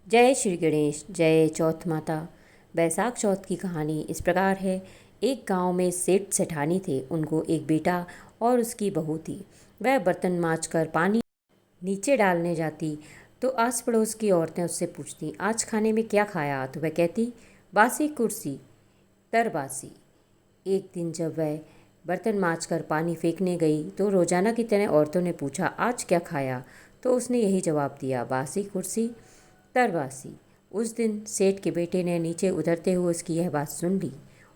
जय श्री गणेश। जय चौथ माता। बैसाख चौथ की कहानी इस प्रकार है। एक गांव में सेठ सेठानी थे। उनको एक बेटा और उसकी बहू थी। वह बर्तन मांजकर पानी नीचे डालने जाती तो आस पड़ोस की औरतें उससे पूछती, आज खाने में क्या खाया? तो वह कहती, बासी कुर्सी तरबासी। एक दिन जब वह बर्तन मांजकर पानी फेंकने गई तो रोजाना की तरह औरतों ने पूछा, आज क्या खाया? तो उसने यही जवाब दिया, बासी कुर्सी तरवासी। उस दिन सेठ के बेटे ने नीचे उतरते हुए उसकी यह बात सुन ली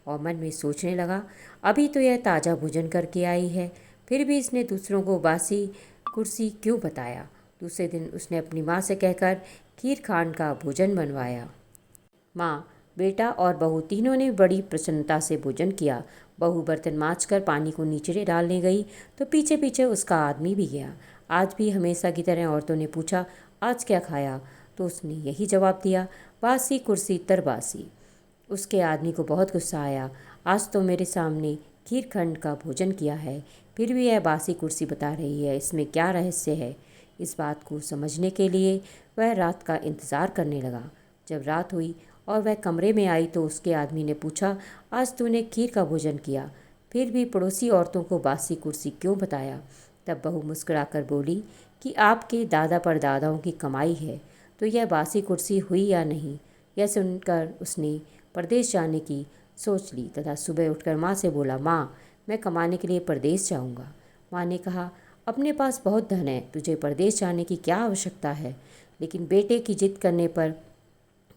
और मन में सोचने लगा, अभी तो यह ताज़ा भोजन करके आई है, फिर भी इसने दूसरों को बासी कुर्सी क्यों बताया। दूसरे दिन उसने अपनी माँ से कहकर खीर खांड का भोजन बनवाया। माँ, बेटा और बहू तीनों ने बड़ी प्रसन्नता से भोजन किया। बहू बर्तन मांजकर पानी को नीचे डालने गई तो पीछे पीछे उसका आदमी भी गया। आज भी हमेशा की तरह औरतों ने पूछा, आज क्या खाया? तो उसने यही जवाब दिया, बासी कुर्सी तरबासी। उसके आदमी को बहुत गुस्सा आया। आज तो मेरे सामने खीर खंड का भोजन किया है, फिर भी यह बासी कुर्सी बता रही है, इसमें क्या रहस्य है? इस बात को समझने के लिए वह रात का इंतज़ार करने लगा। जब रात हुई और वह कमरे में आई तो उसके आदमी ने पूछा, आज तूने खीर का भोजन किया, फिर भी पड़ोसी औरतों को बासी कुर्सी क्यों बताया? तब बहू मुस्कुराकर बोली कि आपके दादा परदादाओं की कमाई है, तो यह बासी कुर्सी हुई या नहीं। यह सुनकर उसने परदेश जाने की सोच ली तथा सुबह उठकर माँ से बोला, माँ, मैं कमाने के लिए परदेश जाऊँगा। माँ ने कहा, अपने पास बहुत धन है, तुझे परदेश जाने की क्या आवश्यकता है? लेकिन बेटे की जिद करने पर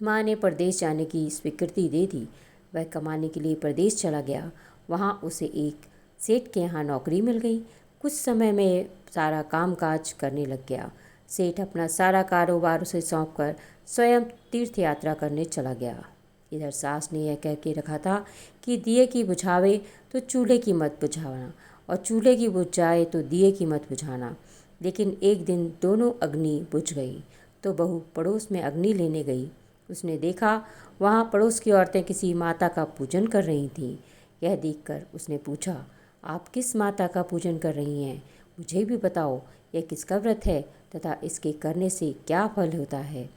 माँ ने परदेश जाने की स्वीकृति दे दी। वह कमाने के लिए परदेश चला गया। वहाँ उसे एक सेठ के यहाँ नौकरी मिल गई। कुछ समय में सारा कामकाज करने लग गया। सेठ अपना सारा कारोबार उसे सौंपकर स्वयं तीर्थ यात्रा करने चला गया। इधर सास ने यह कह के रखा था कि दिए की बुझावे तो चूल्हे की मत बुझाना, और चूल्हे की बुझ जाए तो दिए की मत बुझाना। लेकिन एक दिन दोनों अग्नि बुझ गई तो बहू पड़ोस में अग्नि लेने गई। उसने देखा वहाँ पड़ोस की औरतें किसी माता का पूजन कर रही थीं। यह देखकर उसने पूछा, आप किस माता का पूजन कर रही हैं? मुझे भी बताओ, यह किसका व्रत है तथा इसके करने से क्या फल होता है?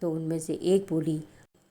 तो उनमें से एक बोली,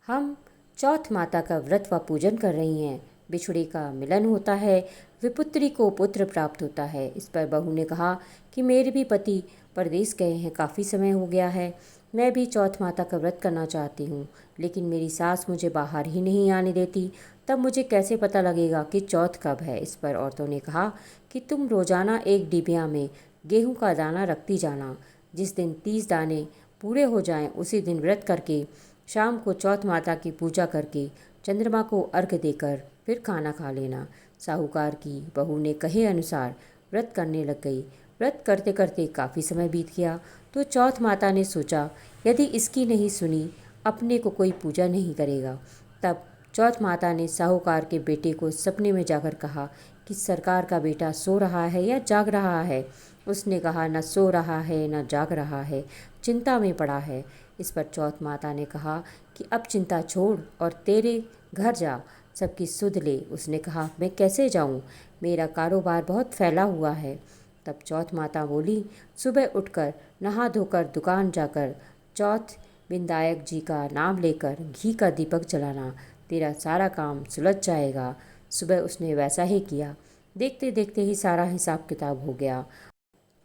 हम चौथ माता का व्रत व पूजन कर रही हैं। बिछुड़े का मिलन होता है, विपुत्री को पुत्र प्राप्त होता है। इस पर बहू ने कहा कि मेरे भी पति परदेश गए हैं, काफ़ी समय हो गया है। मैं भी चौथ माता का व्रत करना चाहती हूँ, लेकिन मेरी सास मुझे बाहर ही नहीं आने देती। तब मुझे कैसे पता लगेगा कि चौथ कब है? इस पर औरतों ने कहा कि तुम रोज़ाना एक डिबिया में गेहूं का दाना रखती जाना। जिस दिन 30 दाने पूरे हो जाएं, उसी दिन व्रत करके शाम को चौथ माता की पूजा करके चंद्रमा को अर्घ्य देकर फिर खाना खा लेना। साहूकार की बहू ने कहे अनुसार व्रत करने लग गई। व्रत करते करते काफ़ी समय बीत गया तो चौथ माता ने सोचा, यदि इसकी नहीं सुनी, अपने को कोई पूजा नहीं करेगा। तब चौथ माता ने साहूकार के बेटे को सपने में जाकर कहा कि सरकार का बेटा सो रहा है या जाग रहा है। उसने कहा, न सो रहा है न जाग रहा है, चिंता में पड़ा है। इस पर चौथ माता ने कहा कि अब चिंता छोड़ और तेरे घर जा, सबकी सुध ले। उसने कहा, मैं कैसे जाऊं? मेरा कारोबार बहुत फैला हुआ है। तब चौथ माता बोली, सुबह उठकर नहा धोकर दुकान जाकर चौथ विनायक जी का नाम लेकर घी का दीपक जलाना, तेरा सारा काम सुलझ जाएगा। सुबह उसने वैसा ही किया। देखते देखते ही सारा हिसाब किताब हो गया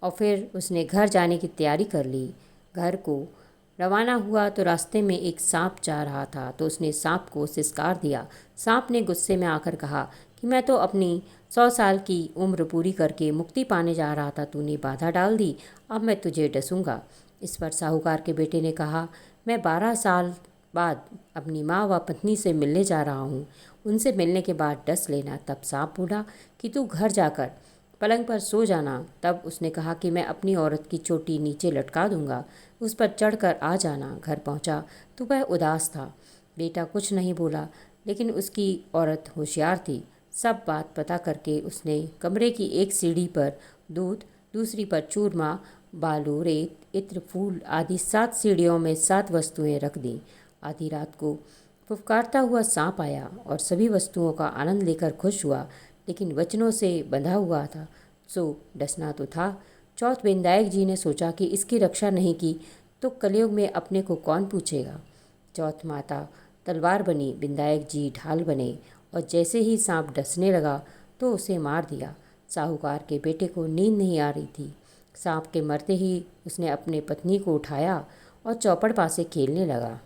और फिर उसने घर जाने की तैयारी कर ली। घर को रवाना हुआ तो रास्ते में एक सांप जा रहा था, तो उसने सांप को सिसकार दिया। सांप ने गुस्से में आकर कहा कि मैं तो अपनी 100 साल की उम्र पूरी करके मुक्ति पाने जा रहा था, तूने बाधा डाल दी, अब मैं तुझे डसूंगा। इस पर साहूकार के बेटे ने कहा, मैं 12 साल बाद अपनी माँ व पत्नी से मिलने जा रहा हूँ, उनसे मिलने के बाद डस लेना। तब सांप बोला कि तू घर जाकर पलंग पर सो जाना। तब उसने कहा कि मैं अपनी औरत की चोटी नीचे लटका दूंगा, उस पर चढ़कर आ जाना। घर पहुंचा तो वह उदास था। बेटा कुछ नहीं बोला, लेकिन उसकी औरत होशियार थी। सब बात पता करके उसने कमरे की एक सीढ़ी पर दूध, दूसरी पर चूरमा, बालू, रेत, इत्र, फूल आदि 7 सीढ़ियों में 7 वस्तुएं रख दी। आधी रात को फुफकारता हुआ सांप आया और सभी वस्तुओं का आनंद लेकर खुश हुआ, लेकिन वचनों से बंधा हुआ था, सो डसना तो था। चौथ विनायक जी ने सोचा कि इसकी रक्षा नहीं की तो कलयुग में अपने को कौन पूछेगा। चौथ माता तलवार बनी, विनायक जी ढाल बने और जैसे ही सांप डसने लगा तो उसे मार दिया। साहूकार के बेटे को नींद नहीं आ रही थी। सांप के मरते ही उसने अपने पत्नी को उठाया और चौपड़ पासे खेलने लगा।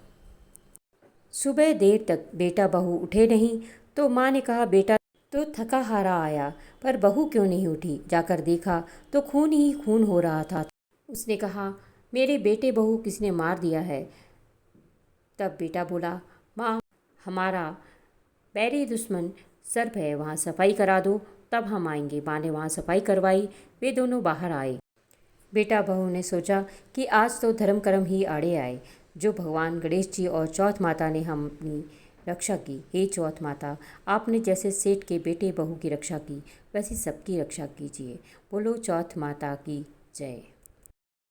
सुबह देर तक बेटा बहू उठे नहीं तो माँ ने कहा, बेटा तो थका हारा आया, पर बहू क्यों नहीं उठी। जाकर देखा तो खून ही खून हो रहा था। उसने कहा, मेरे बेटे बहू किसने मार दिया है। तब बेटा बोला, माँ हमारा बैरी दुश्मन सर्प है, वहाँ सफाई करा दो तब हम आएंगे। माँ ने वहाँ सफाई करवाई। वे दोनों बाहर आए। बेटा बहू ने सोचा कि आज तो धर्म कर्म ही आड़े आए। जो भगवान गणेश जी और चौथ माता ने हम अपनी रक्षा की। हे चौथ माता, आपने जैसे सेठ के बेटे बहू की रक्षा की वैसी सबकी रक्षा कीजिए। बोलो चौथ माता की जय।